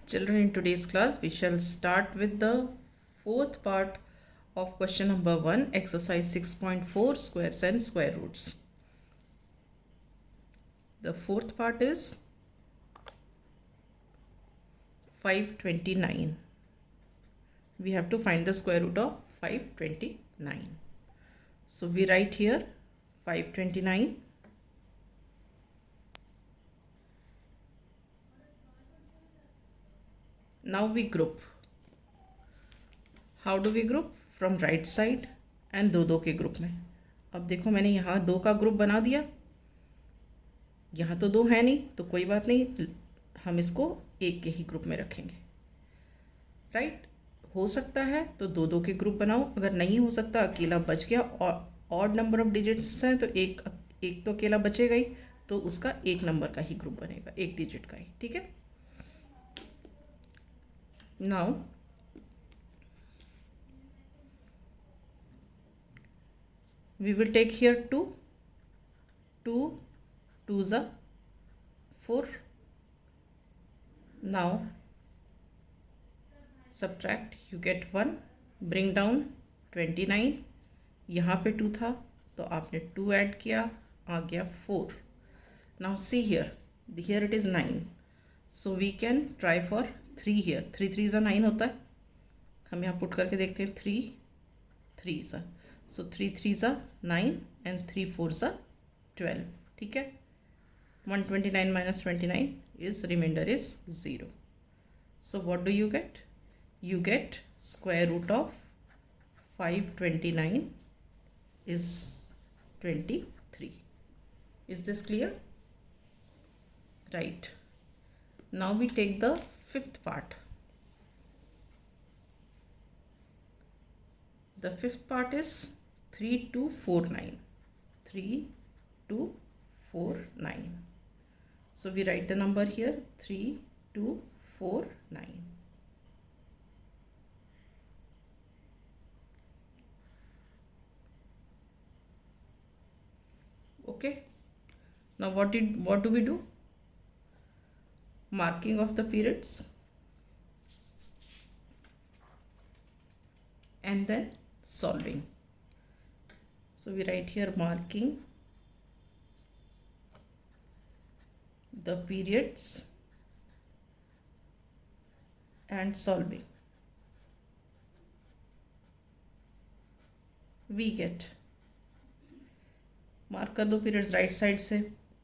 Children, in today's class, we shall start with the fourth part of question number 1, exercise 6.4, squares and square roots. The fourth part is 529. We have to find the square root of 529. So we write here 529. Now we group. How do we group? From right side and दो के group में. अब देखो मैंने यहाँ 2 का group बना दिया. यहाँ तो 2 है नहीं तो कोई बात नहीं, हम इसको 1 के ही ग्रुप में रखेंगे. राइट? हो सकता है तो 2 के ग्रुप बनाओ. अगर नहीं हो सकता, अकेला बच गया और ऑड नंबर ऑफ डिजिट्स हैं तो एक तो अकेला बचेगा ही, तो उसका 1 नंबर का ही ग्रुप बनेगा, 1 डिजिट का ही. ठीक है. Now we will take here 2 2s are 4. Now subtract, you get 1, bring down 29. यहाँ पे 2 था तो आपने 2 ऐड किया, आ गया 4. Now see here it is 9, so we can try for 3 here. 3 3s are 9 होता है. हम यहाँ पुट करके देखते हैं. 3 3s are, so 3 3s are 9 and 3 4s are 12. ठीक है. 129 minus 29 is remainder is 0. So what do you get? You get square root of 529 is 23. Is this clear? Right. Now we take the fifth part. The fifth part is 3249. 3249. So we write the number here 3249. Okay. Now what do we do? Marking of the periods and then solving. So we write here marking the periods and solving. We get, mark कर दो periods right side से,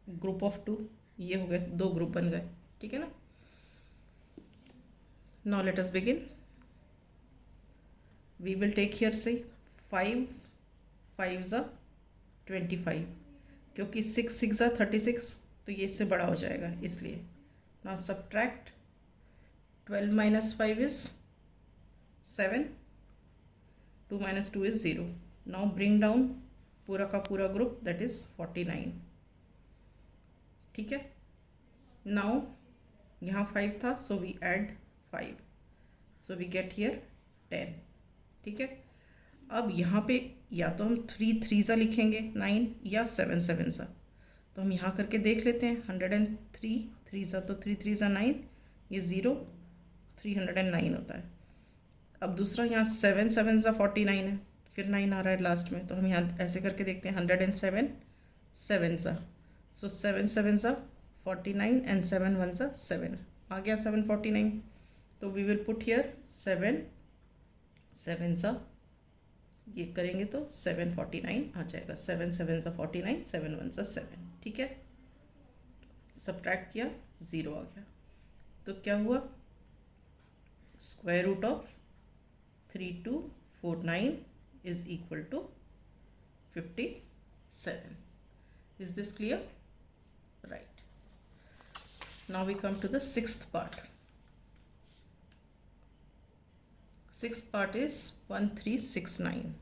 group of 2. ये हो गए 2 group बन गए. ठीक है ना. Now let us begin. We will take here से 5 5s are 25, क्योंकि 6 6s are 36, तो ये इससे बड़ा हो जाएगा इसलिए. Now subtract 12 minus 5 is 7. 2 minus 2 is 0. Now bring down पूरा का पूरा ग्रुप, दैट इज 49. ठीक है. नाउ यहाँ 5 था, so we add 5, so we get here 10. ठीक है. अब यहाँ पे या तो हम 3 3s लिखेंगे 9 या 7 7s. तो हम यहाँ करके देख लेते हैं. 103 3s तो 3 3s 9, ये 0, 309 होता है. अब दूसरा यहाँ 7 7s 49 है, फिर 9 आ रहा है लास्ट में, तो हम यहाँ ऐसे करके देखते हैं. 107 7s. So 7 7s 49 and 7 1s 7. आ गया 749. तो we will put here 7 7s, ये करेंगे तो 749 आ जाएगा. 7 7s 49, 7 1s 7. ठीक है. सब्ट्रैक्ट किया, 0 आ गया. तो क्या हुआ? Square root of 3249 is equal to 57. Is this clear? Right. Now we come to the sixth part. Sixth part is 1369.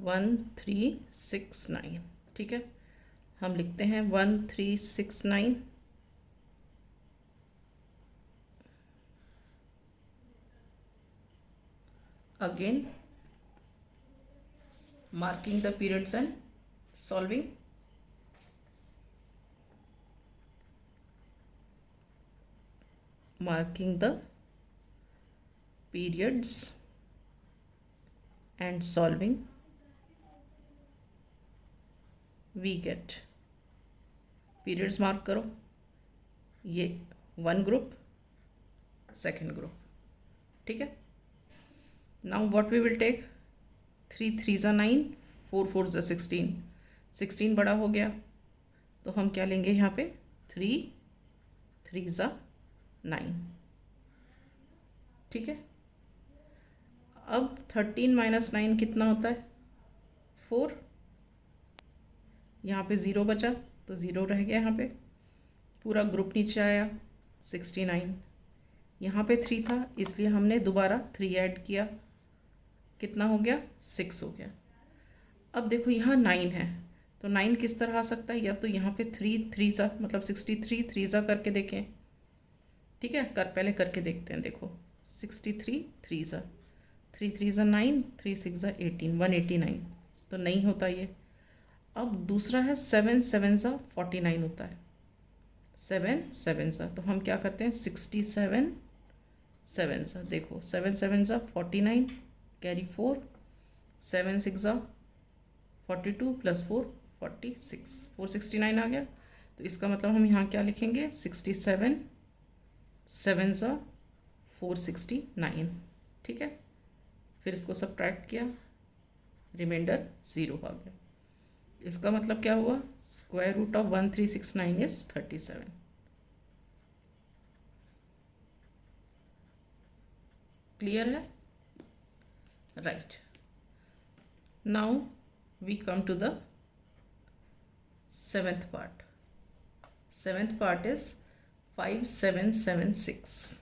1369. ठीक है. हम लिखते हैं 1369. Again marking the periods and solving. marking the periods and solving, we get, periods mark करो, ये one group, second group, ठीक है. Now what we will take, 3 3 ज़ा 9, 4 4 ज़ा 16, 16 बड़ा हो गया तो हम क्या लेंगे यहाँ पे, 3 3 ज़ा 9, ठीक है. अब 13 माइनस 9 कितना होता है, 4. यहाँ पे 0 बचा तो 0 रह गया, यहाँ पे पूरा ग्रुप नीचे आया, 69. यहाँ पे 3 था इसलिए हमने दोबारा 3 ऐड किया, कितना हो गया, 6 हो गया. अब देखो यहाँ 9 है तो 9 किस तरह आ सकता है, या तो यहाँ पे 3 3 ज़ा मतलब 63 3 ज़ा करके देखें, ठीक है. पहले करके देखते हैं. देखो 63 3 ज़ा 3 3 ज़ा 9, 3 6 ज़ा 18, 189 तो नहीं होता ये. अब दूसरा है 7 7 ज़ा 49 होता है, 7 7 ज़ा, तो हम क्या करते हैं, 67 7 ज़ा, देखो 7 7 ज़ा 49 कैरी 4, 7 6 ज़ा 42 प्लस 4 46, 469 आ गया. तो इसका मतलब हम यहाँ क्या लिखेंगे, 67 7 ज़ा 469, ठीक है. फिर इसको सब्ट्रैक्ट किया, रिमाइंडर 0 आ गया. इसका मतलब क्या हुआ, square root of 1369 is 37. Clear है, right. Now we come to the seventh part. Seventh part is 5776,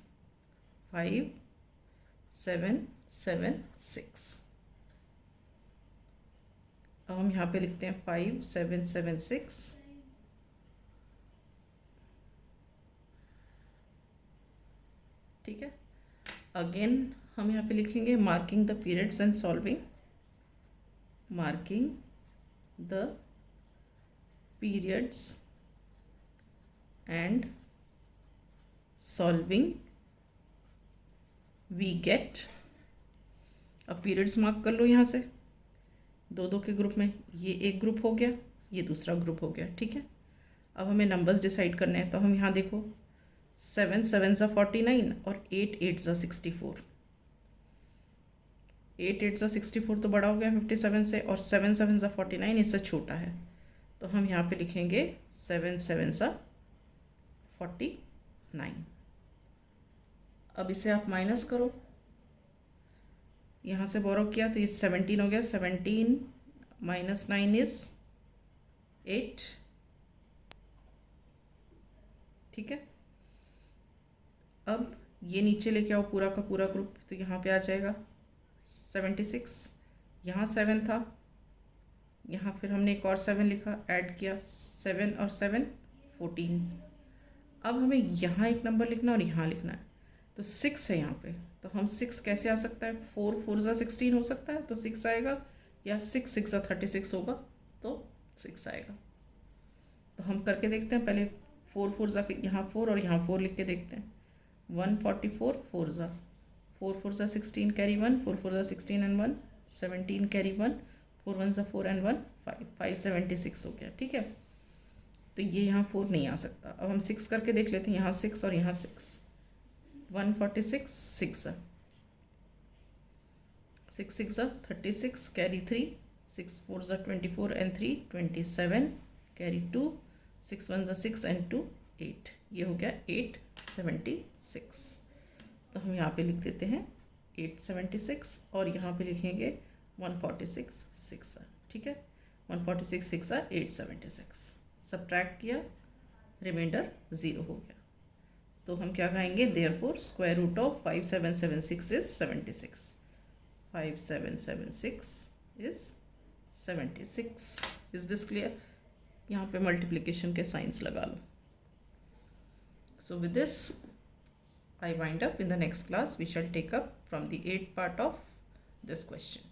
5776. अब हम यहाँ पे लिखते हैं 5776, ठीक है. अगेन हम यहाँ पे लिखेंगे marking the periods and solving, marking the periods and solving, we get. अब पीरियड्स मार्क कर लो यहाँ से, दो दो के ग्रुप में, ये एक ग्रुप हो गया, ये दूसरा ग्रुप हो गया, ठीक है. अब हमें नंबर्स डिसाइड करने हैं तो हम यहाँ देखो 7 7 ज़ा 49 और 8 8 ज़ा 64, 8 8 ज़ा 64 तो बड़ा हो गया 57 से, और 7 7 ज़ा 49 इससे छोटा है, तो हम यहाँ पे लिखेंगे 7 7 ज़ा 49. अब इसे आप माइनस करो, यहाँ से बोरो किया तो ये 17 हो गया, 17 माइनस 9 इज 8, ठीक है. अब ये नीचे लेके आओ पूरा का पूरा ग्रुप, तो यहाँ पे आ जाएगा 76. यहाँ 7 था, यहाँ फिर हमने एक और 7 लिखा, ऐड किया, 7 और 7 14. अब हमें यहाँ एक नंबर लिखना और यहाँ लिखना है, तो 6 है यहाँ पे, तो हम 6 कैसे आ सकता है, 4 4 ज़ा 16 हो सकता है तो 6 आएगा, या 6 6 ज़ा 36 होगा तो 6 आएगा. तो हम करके देखते हैं, पहले 4 4 ज़ा, यहाँ 4 और यहाँ 4 लिख के देखते हैं. 144 4 ज़ा 4 4 ज़ा 16 कैरी 1, 4 4 ज़ा 16 एंड 1 17 कैरी 1, 4 1 ज़ा 4 एंड 1 5 576 हो गया, ठीक है. तो ये यहाँ 4 नहीं आ सकता. अब हम 6 करके देख लेते हैं, यहाँ 6 और यहाँ 6, 146 6 ज़ा 6 6 ज़ा 36 कैरी 3, 6 4 ज़ा 24 एंड 3 27 कैरी 2, 6 1 ज़ा 6 एंड 2 8, ये हो गया 876. तो हम यहाँ पे लिख देते हैं 876 और यहाँ पे लिखेंगे 146 6 ज़ा, ठीक है. 146 6 ज़ा 876. सब्ट्रैक्ट किया, रिमाइंडर 0 हो गया. तो हम क्या कहेंगे, therefore square root of 5776 is 76. 5776 is 76. Is this clear. यहाँ पे मल्टीप्लिकेशन के साइंस लगा लो. So with this I wind up. In the next class we shall take up from the 8th part of this question.